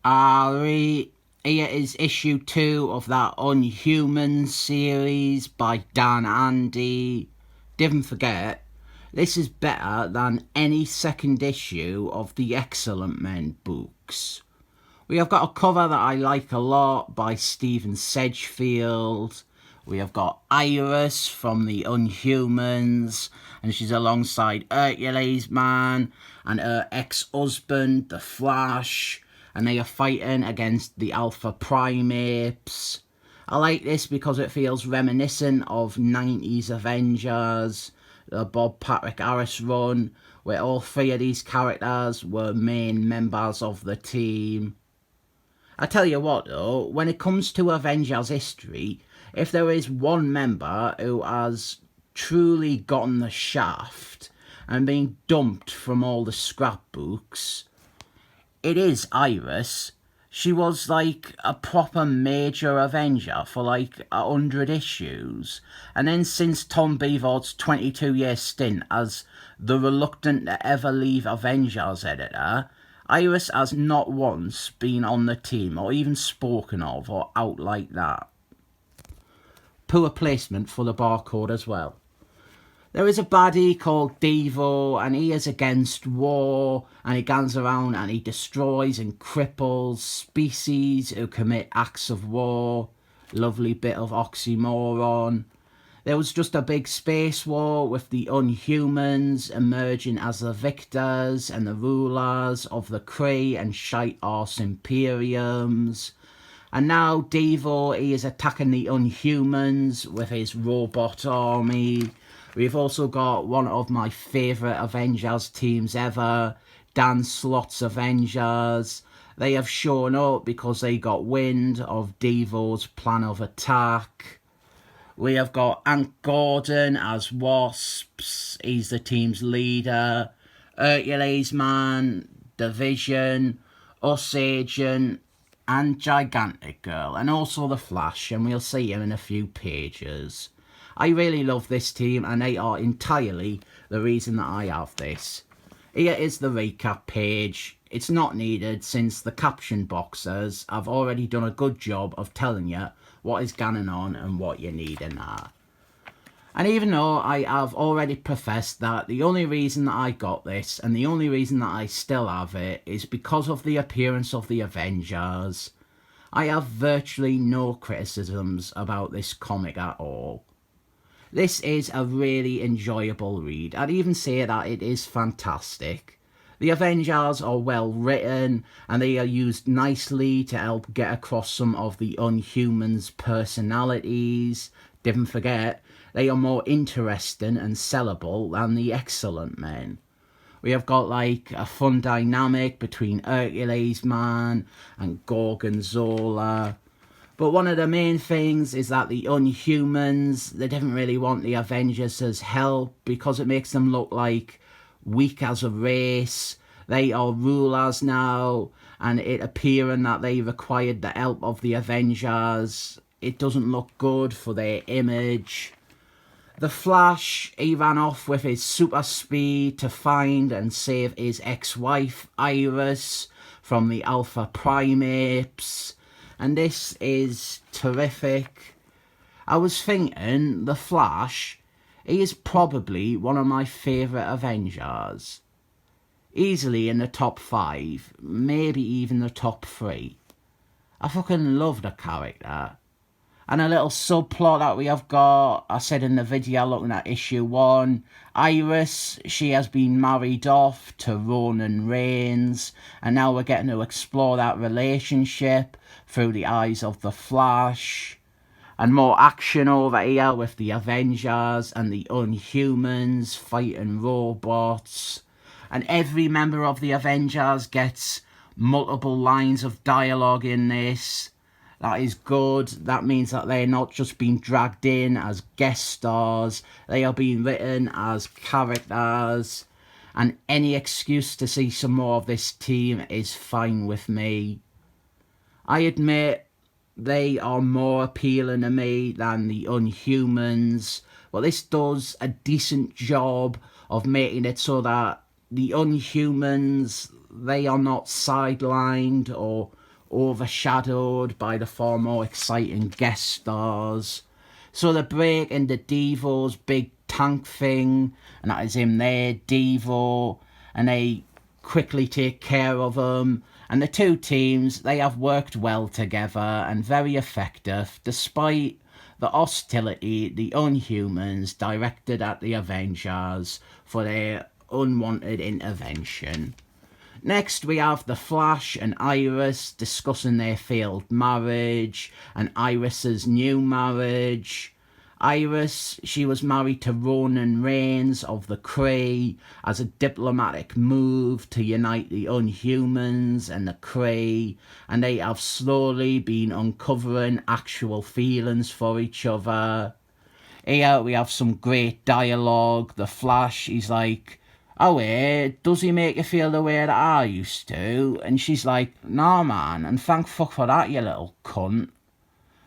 Ari, here is issue 2 of that Inhumans series by Dan Andy. Didn't forget, this is better than any second issue of the Excellent Men books. We have got a cover that I like a lot by Stephen Sedgefield. We have got Iris from the Inhumans, and she's alongside Hercules Man and her ex-husband, the Flash, and they are fighting against the Alpha Primates. I like this because it feels reminiscent of 90s Avengers, the Bob Patrick Harris run, where all 3 of these characters were main members of the team. I tell you what though, when it comes to Avengers history, if there is one member who has truly gotten the shaft and been dumped from all the scrapbooks, it is Iris. She was like a proper major Avenger for like 100 issues. And then since Tom Beavor's 22-year stint as the reluctant to ever leave Avengers editor, Iris has not once been on the team or even spoken of or out like that. Poor placement for the barcode as well. There is a baddie called Devo, and he is against war, and he goes around and he destroys and cripples species who commit acts of war. Lovely bit of oxymoron. There was just a big space war with the Inhumans emerging as the victors and the rulers of the Kree and shi'ar imperiums. And now Devo, he is attacking the Inhumans with his robot army. We've also got one of my favourite Avengers teams ever, Dan Slott's Avengers. They have shown up because they got wind of Devo's plan of attack. We have got Ant Gordon as Wasps, he's the team's leader. Hercules Man, Division, u.s.agent, and Gigantic Girl, and also the Flash, and we'll see him in a few pages. I really love this team, and they are entirely the reason that I have this. Here is the recap page. It's not needed since the caption boxers have already done a good job of telling you what is going on and what you need in that. And even though I have already professed that the only reason that I got this and the only reason that I still have it is because of the appearance of the Avengers, I have virtually no criticisms about this comic at all. This is a really enjoyable read. I'd even say that it is fantastic. The Avengers are well written and they are used nicely to help get across some of the Inhumans' personalities. Didn't forget, they are more interesting and sellable than the Excellent Men. We have got like a fun dynamic between Hercules Man and Gorgonzola. But one of the main things is that the Inhumans, they didn't really want the Avengers' help because it makes them look like weak as a race. They are rulers now, and it appearing that they required the help of the Avengers, it doesn't look good for their image. The Flash, he ran off with his super speed to find and save his ex-wife Iris from the Alpha Primates. And this is terrific. I was thinking, the Flash, he is probably one of my favourite Avengers. Easily in the top 5, maybe even the top 3. I fucking love the character. And a little subplot that we have got, I said in the video looking at issue 1, Iris, she has been married off to Ronan Reigns, and now we're getting to explore that relationship through the eyes of the Flash. And more action over here with the Avengers and the Inhumans fighting robots. And every member of the Avengers gets multiple lines of dialogue in this. That is good. That means that they're not just being dragged in as guest stars. They are being written as characters. And any excuse to see some more of this team is fine with me. I admit they are more appealing to me than the Inhumans. But this does a decent job of making it so that the Inhumans, they are not sidelined or overshadowed by the far more exciting guest stars. So they break into Devo's big tank thing, and that is him there, Devo, and they quickly take care of him. And the two teams, they have worked well together and very effective, despite the hostility the Inhumans directed at the Avengers for their unwanted intervention. Next, we have The Flash and Iris discussing their failed marriage and Iris's new marriage. Iris, she was married to Ronan Reigns of the Kree as a diplomatic move to unite the Inhumans and the Kree, and they have slowly been uncovering actual feelings for each other. Here we have some great dialogue. The Flash, he's like, "Oh, does he make you feel the way that I used to?" And she's like, "Nah, man, and thank fuck for that, you little cunt."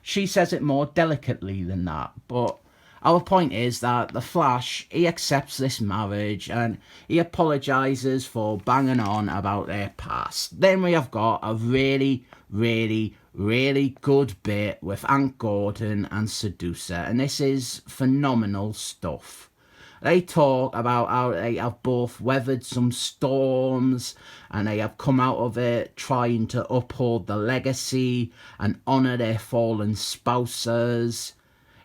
She says it more delicately than that, but our point is that the Flash, he accepts this marriage and he apologises for banging on about their past. Then we have got a really, really, really good bit with Aunt Gordon and Seducer, and this is phenomenal stuff. They talk about how they have both weathered some storms and they have come out of it trying to uphold the legacy and honour their fallen spouses.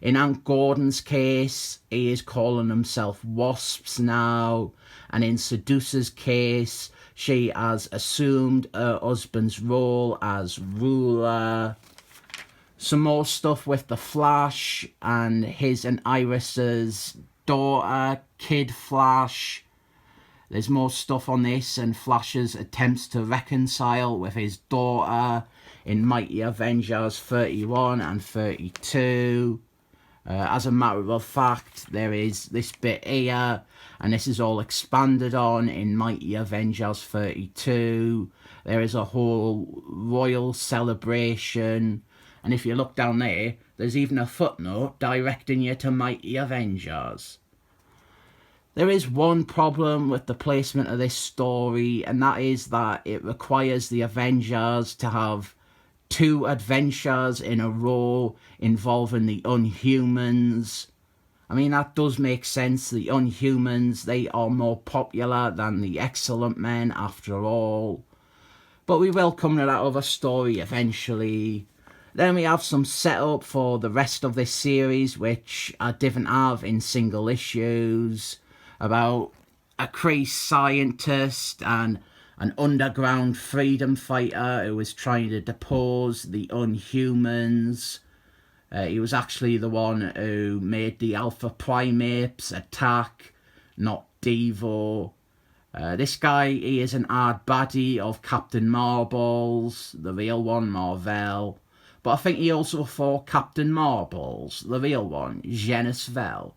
In Aunt Gordon's case, he is calling himself Wasps now, and in Seducer's case, she has assumed her husband's role as ruler. Some more stuff with the Flash and his and Iris's daughter, Kid Flash. There's more stuff on this and Flash's attempts to reconcile with his daughter in Mighty Avengers 31 and 32. As a matter of fact, there is this bit here, and this is all expanded on in Mighty Avengers 32. There is a whole royal celebration, and if you look down there, there's even a footnote directing you to Mighty Avengers. There is one problem with the placement of this story, and that is that it requires the Avengers to have two adventures in a row involving the Inhumans. I mean, that does make sense. The Inhumans, they are more popular than the Excellent Men after all. But we will come to that other story eventually. Then we have some setup for the rest of this series, which I didn't have in single issues, about a Kree scientist and an underground freedom fighter who was trying to depose the Inhumans. He was actually the one who made the Alpha Primates attack, not Devo. This guy, he is an hard baddie of Captain Marbles, the real one, Marvel. But I think he also fought Captain Marbles, the real one, Genis Vell.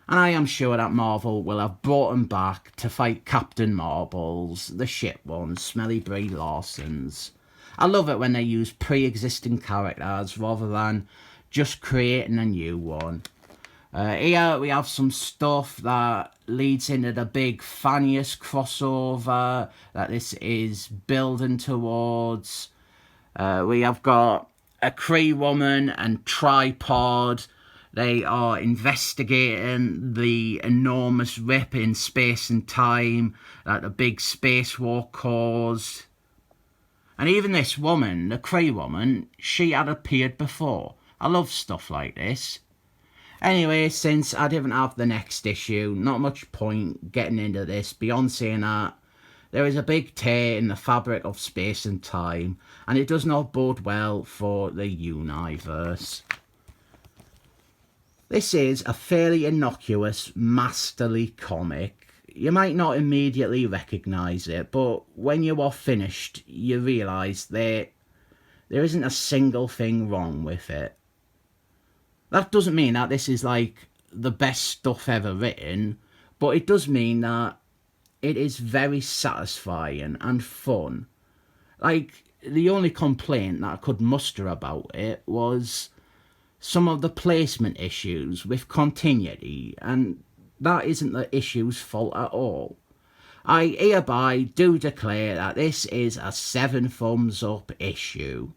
And I am sure that Marvel will have brought him back to fight Captain Marbles, the shit ones, Smelly Brie Larsons. I love it when they use pre-existing characters rather than just creating a new one. Here we have some stuff that leads into the big Thanius crossover that this is building towards. We have got a Kree woman and Tripod. They are investigating the enormous rip in space and time that the big spacewalk caused. And even this woman, the Kree woman, she had appeared before. I love stuff like this. Anyway, since I didn't have the next issue, not much point getting into this beyond saying that there is a big tear in the fabric of space and time, and it does not bode well for the universe. This is a fairly innocuous, masterly comic. You might not immediately recognise it, but when you are finished, you realise that there isn't a single thing wrong with it. That doesn't mean that this is like the best stuff ever written, but it does mean that it is very satisfying and fun. Like, the only complaint that I could muster about it was some of the placement issues with continuity, and that isn't the issue's fault at all. I hereby do declare that this is a 7 thumbs up issue.